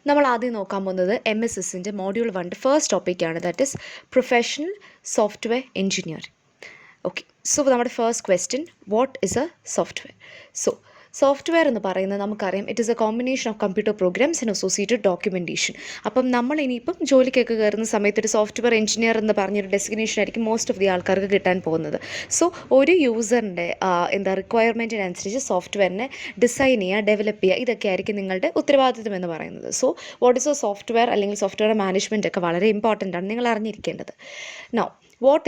നമ്മൾ ആദ്യം നോക്കാൻ പോകുന്നത് MSSൻ്റെ മോഡ്യൂൾ 1 ഫസ്റ്റ് ടോപ്പിക്കാണ്, that is professional software engineering. Okay, so നമ്മുടെ first question, what is a software? Software എന്ന് പറയുന്നത് നമുക്കറിയാം, it is a combination of computer programs and associated documentation. അപ്പം നമ്മൾ ഇനിയിപ്പം ജോലിക്കൊക്കെ കയറുന്ന സമയത്ത് ഒരു സോഫ്റ്റ്വെയർ എഞ്ചിനീയർ എന്ന് പറഞ്ഞൊരു ഡെസിഗ്നേഷൻ ആയിരിക്കും മോസ്റ്റ് ഓഫ് ദി ആൾക്കാർക്ക് കിട്ടാൻ പോകുന്നത്. സോ ഒരു യൂസറിൻ്റെ റിക്വയർമെൻറ്റിനനുസരിച്ച് സോഫ്റ്റ്വെയറിനെ ഡിസൈൻ ചെയ്യുക, ഡെവലപ്പ് ചെയ്യുക, ഇതൊക്കെ ആയിരിക്കും നിങ്ങളുടെ ഉത്തരവാദിത്വം എന്ന് പറയുന്നത്. So what is a software അല്ലെങ്കിൽ സോഫ്റ്റ്വെയർ മാനേജ്മെൻറ്റ് ഒക്കെ വളരെ ഇമ്പോർട്ടൻ്റ് ആണ്, നിങ്ങൾ അറിഞ്ഞിരിക്കേണ്ടത്. Now what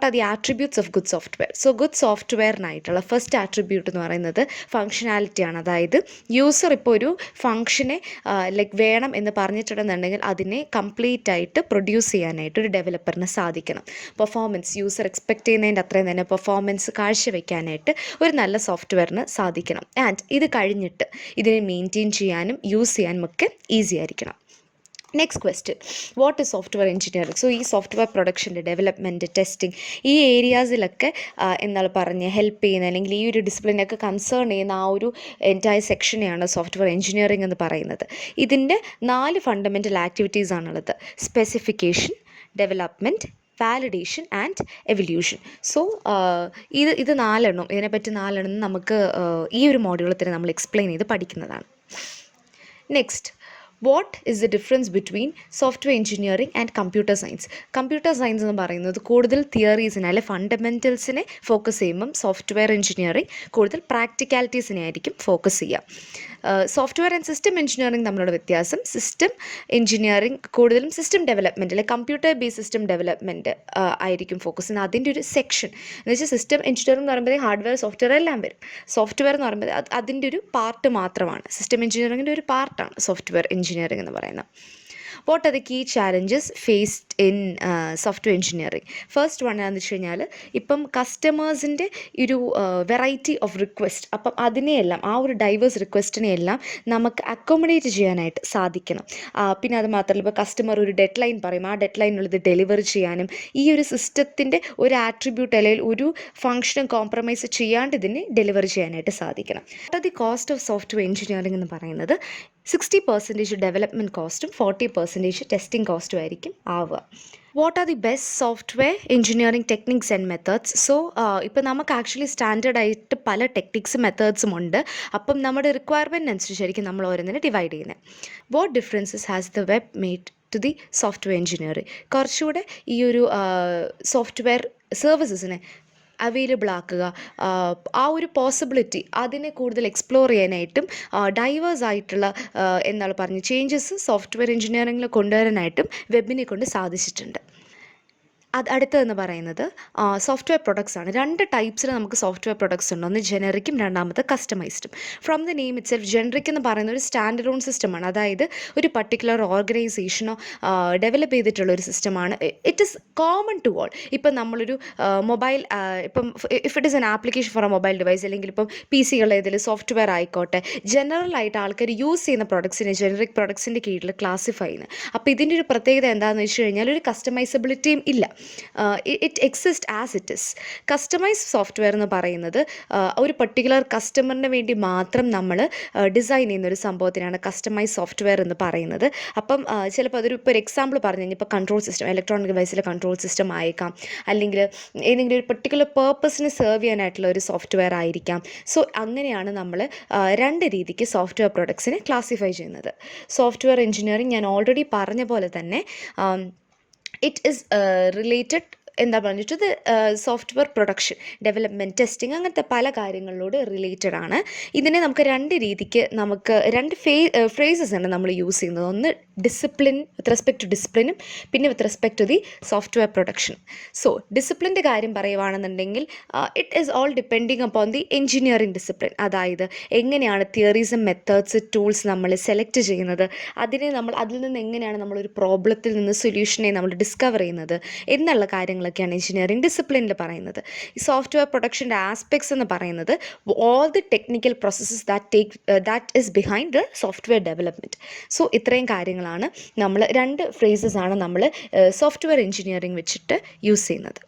are the attributes of good software? So good softwareനായിട്ടുള്ള ഫസ്റ്റ് ആട്രിബ്യൂട്ട് എന്ന് പറയുന്നത് ഫങ്ഷനാലിറ്റിയാണ്. അതായത് യൂസർ ഇപ്പോൾ ഒരു ഫങ്ഷനെ വേണം എന്ന് പറഞ്ഞിട്ടുണ്ടെന്നുണ്ടെങ്കിൽ അതിനെ കംപ്ലീറ്റ് ആയിട്ട് പ്രൊഡ്യൂസ് ചെയ്യാനായിട്ട് ഒരു ഡെവലപ്പറിന് സാധിക്കണം. പെർഫോമൻസ്, യൂസർ എക്സ്പെക്റ്റ് ചെയ്യുന്നതിൻ്റെ അത്രയും തന്നെ പെർഫോമൻസ് കാഴ്ചവെക്കാനായിട്ട് ഒരു നല്ല സോഫ്റ്റ്വെയറിന് സാധിക്കണം. ആൻഡ് ഇത് കഴിഞ്ഞിട്ട് ഇതിനെ മെയിൻറ്റെയിൻ ചെയ്യാനും യൂസ് ചെയ്യാനും ഒക്കെ ഈസി ആയിരിക്കണം. Next question, what is software engineering? So ഈ സോഫ്റ്റ്വെയർ പ്രൊഡക്ഷൻ്റെ ഡെവലപ്മെൻറ്റ്, ടെസ്റ്റിംഗ്, ഈ ഏരിയാസിലൊക്കെ എന്താണ് പറഞ്ഞ് ഹെൽപ്പ് ചെയ്യുന്ന അല്ലെങ്കിൽ ഈ ഒരു ഡിസിപ്ലിനൊക്കെ കൺസേൺ ചെയ്യുന്ന ആ ഒരു എൻറ്റയർ സെക്ഷനെയാണ് സോഫ്റ്റ്വെയർ എഞ്ചിനീയറിംഗ് എന്ന് പറയുന്നത്. ഇതിൻ്റെ 4 ഫണ്ടമെൻ്റൽ ആക്ടിവിറ്റീസ് ആണുള്ളത്: specification, development, validation and evolution. So ഇത് 4 ഇതിനെപ്പറ്റി 4 നമുക്ക് ഈ ഒരു മോഡ്യൂളിൽ തന്നെ നമ്മൾ എക്സ്പ്ലെയിൻ ചെയ്ത് പഠിക്കുന്നതാണ്. Next, what is the difference between software engineering and computer science? Computer science എന്ന് പറയുന്നത് കൂടുതൽ തിയറീസിനെ അല്ലെ ഫണ്ടമെൻറ്റൽസിനെ ഫോക്കസ് ചെയ്യുമ്പം സോഫ്റ്റ്വെയർ എഞ്ചിനീയറിംഗ് കൂടുതൽ പ്രാക്ടിക്കാലിറ്റീസിനെ ആയിരിക്കും ഫോക്കസ് ചെയ്യുക. സോഫ്റ്റ്വെയർ ആൻഡ് സിസ്റ്റം എഞ്ചിനീയറിംഗ് തമ്മിലുള്ള വ്യത്യാസം, സിസ്റ്റം എഞ്ചിനീയറിംഗ് കൂടുതലും സിസ്റ്റം ഡെവലപ്മെൻറ്റ് അല്ലെ കമ്പ്യൂട്ടർ ബേസ് സിസ്റ്റം ഡെവലപ്മെൻറ്റ് ആയിരിക്കും ഫോക്കസ് ചെയ്യുന്നത്. അതിൻ്റെ ഒരു സെക്ഷൻ എന്ന് വെച്ചാൽ സിസ്റ്റം എഞ്ചിനീയറിംഗ് എന്ന് പറയുമ്പോൾ ഹാർഡ്വെയർ സോഫ്റ്റ്വെയർ എല്ലാം വരും. സോഫ്റ്റ്വെയർ എന്ന് പറയുമ്പോൾ അതിൻ്റെ ഒരു പാർട്ട് മാത്രമാണ്. സിസ്റ്റം എഞ്ചിനീയറിംഗിൻ്റെ ഒരു പാർട്ടാണ് സോഫ്റ്റ്വെയർ എഞ്ചിനീയറിംഗ് എന്ന് പറയുന്നത്. What are the key challenges faced in software engineering? First one എന്താണെന്ന് വെച്ച് കഴിഞ്ഞാൽ, ഇപ്പം കസ്റ്റമേഴ്സിൻ്റെ ഒരു വെറൈറ്റി ഓഫ് റിക്വസ്റ്റ്, അപ്പം അതിനെയെല്ലാം ആ ഒരു ഡൈവേഴ്സ് റിക്വസ്റ്റിനെയെല്ലാം നമുക്ക് അക്കോമഡേറ്റ് ചെയ്യാനായിട്ട് സാധിക്കണം. പിന്നെ അത് മാത്രമല്ല, ഇപ്പോൾ കസ്റ്റമർ ഒരു ഡെഡ് ലൈൻ പറയും, ആ ഡെഡ് ലൈനുള്ളത് ഡെലിവർ ചെയ്യാനും ഈ ഒരു സിസ്റ്റത്തിൻ്റെ ഒരു ആട്രിബ്യൂട്ട് അല്ലെങ്കിൽ ഒരു ഫംഗ്ഷനും കോംപ്രമൈസ് ചെയ്യാണ്ട് ഇതിനെ ഡെലിവർ ചെയ്യാനായിട്ട് സാധിക്കണം. What are the cost of software engineering എന്ന് പറയുന്നത് 60% ഡെവലപ്മെൻറ്റ് കോസ്റ്റും 40% ടെസ്റ്റിംഗ് കോസ്റ്റും ആയിരിക്കും ആവുക. What are the best software engineering techniques and methods? So ഇപ്പോൾ നമുക്ക് ആക്ച്വലി സ്റ്റാൻഡേർഡായിട്ട് പല ടെക്നിക്സും മെത്തേഡ്സും ഉണ്ട്. അപ്പം നമ്മുടെ റിക്വയർമെൻറ്റ് അനുസരിച്ചായിരിക്കും നമ്മൾ ഓരോന്നിനെ ഡിവൈഡ് ചെയ്യുന്നത്. What differences has the web made to the software engineering? കുറച്ചുകൂടെ ഈ ഒരു സോഫ്റ്റ്വെയർ സർവീസസിനെ അവൈലബിൾ ആക്കുക, ആ ഒരു പോസിബിലിറ്റി അതിനെ കൂടുതൽ എക്സ്പ്ലോർ ചെയ്യാനായിട്ടും ഡൈവേഴ്സ് ആയിട്ടുള്ള എന്താണ് പറഞ്ഞ് ചേഞ്ചസ് സോഫ്റ്റ്വെയർ എഞ്ചിനീയറിംഗിൽ കൊണ്ടുവരാനായിട്ടും വെബിനെ കൊണ്ട് സാധിച്ചിട്ടുണ്ട്. അടുത്തതെന്ന് പറയുന്നത് സോഫ്റ്റ്വെയർ പ്രൊഡക്ട്സ് ആണ്. 2 ടൈപ്സിൽ നമുക്ക് സോഫ്റ്റ്വെയർ പ്രൊഡക്ട്സ് ഉണ്ട്. ഒന്ന് ജനറിക്കും, രണ്ടാമത് കസ്റ്റമൈസ്ഡും. From the name itself, generic എന്ന് പറയുന്ന ഒരു സ്റ്റാൻഡ് അലോൺ സിസ്റ്റമാണ്. അതായത് ഒരു പർട്ടിക്കുലർ ഓർഗനൈസേഷനോ ഡെവലപ്പ് ചെയ്തിട്ടുള്ള ഒരു സിസ്റ്റമാണ്. It is common to all. ഇപ്പം നമ്മളൊരു മൊബൈൽ, ഇപ്പം if it is an application for a mobile device, അല്ലെങ്കിൽ ഇപ്പം PC ഇതിൽ സോഫ്റ്റ്വെയർ ആയിക്കോട്ടെ, ജനറലായിട്ട് ആൾക്കാർ യൂസ് ചെയ്യുന്ന പ്രൊഡക്ട്സിനെ ജനറിക് പ്രൊഡക്ട്സിൻ്റെ കീഴിൽ ക്ലാസിഫൈ ചെയ്യുന്നത്. അപ്പോൾ ഇതിൻ്റെ ഒരു പ്രത്യേകത എന്താണെന്ന് വെച്ച് കഴിഞ്ഞാൽ, ഒരു കസ്റ്റമൈസബിലിറ്റിയും ഇല്ല. It exist as it is. Customise software എന്ന് പറയുന്നത് ഒരു പർട്ടിക്കുലർ കസ്റ്റമറിന് വേണ്ടി മാത്രം നമ്മൾ ഡിസൈൻ ചെയ്യുന്ന ഒരു സംഭവത്തിനാണ് കസ്റ്റമൈസ് സോഫ്റ്റ്വെയർ എന്ന് പറയുന്നത്. അപ്പം ചിലപ്പോൾ ഇപ്പോൾ ഒരു എക്സാമ്പിൾ പറഞ്ഞു കഴിഞ്ഞാൽ, ഇപ്പോൾ കൺട്രോൾ സിസ്റ്റം, ഇലക്ട്രോണിക് ഡിവൈസിലെ കൺട്രോൾ സിസ്റ്റം ആയേക്കാം, അല്ലെങ്കിൽ ഏതെങ്കിലും ഒരു പർട്ടിക്കുലർ പേർപ്പസിന് സെർവ് ചെയ്യാനായിട്ടുള്ള ഒരു സോഫ്റ്റ്വെയർ ആയിരിക്കാം. സോ അങ്ങനെയാണ് നമ്മൾ 2 രീതിക്ക് സോഫ്റ്റ്വെയർ പ്രൊഡക്ട്സിനെ ക്ലാസിഫൈ ചെയ്യുന്നത്. സോഫ്റ്റ്വെയർ എഞ്ചിനീയറിംഗ് ഞാൻ ഓൾറെഡി പറഞ്ഞ പോലെ തന്നെ ഇറ്റ് ഈസ് റിലേറ്റഡ് എന്താ പറഞ്ഞിട്ട് സോഫ്റ്റ്വെയർ പ്രൊഡക്ഷൻ, ഡെവലപ്മെൻറ്റ്, ടെസ്റ്റിംഗ്, അങ്ങനത്തെ പല കാര്യങ്ങളിലോട് റിലേറ്റഡ് ആണ്. ഇതിനെ നമുക്ക് 2 രീതിക്ക്, നമുക്ക് 2 ഫ്രേസസ് ആണ് നമ്മൾ യൂസ് ചെയ്യുന്നത്. ഒന്ന് ഡിസിപ്ലിൻ, വിത്ത് റെസ്പെക്ട് ടു ഡിസിപ്ലിനും, പിന്നെ with respect to the software production. So ഡിസിപ്ലിൻ്റെ കാര്യം പറയുകയാണെന്നുണ്ടെങ്കിൽ, it is all depending upon the engineering discipline. അതായത് എങ്ങനെയാണ് തിയറീസും മെത്തേഡ്സ്, ടൂൾസ് നമ്മൾ സെലക്ട് ചെയ്യുന്നത്, അതിൽ നിന്ന് എങ്ങനെയാണ് നമ്മളൊരു പ്രോബ്ലത്തിൽ നിന്ന് സൊല്യൂഷനെ നമ്മൾ ഡിസ്കവർ ചെയ്യുന്നത് എന്നുള്ള കാര്യങ്ങളൊക്കെയാണ് എഞ്ചിനീയറിംഗ് ഡിസിപ്ലിനിൽ പറയുന്നത്. ഈ സോഫ്റ്റ്വെയർ പ്രൊഡക്ഷൻ്റെ ആസ്പെക്ട്സ് എന്ന് പറയുന്നത് all the technical processes that is behind the software development. So ഇത്രയും കാര്യങ്ങളാണ് നമ്മൾ 2 ഫ്രേസസ് ആണ് നമ്മൾ സോഫ്റ്റ്വെയർ എഞ്ചിനീയറിംഗ് വെച്ചിട്ട് യൂസ് ചെയ്യുന്നത്.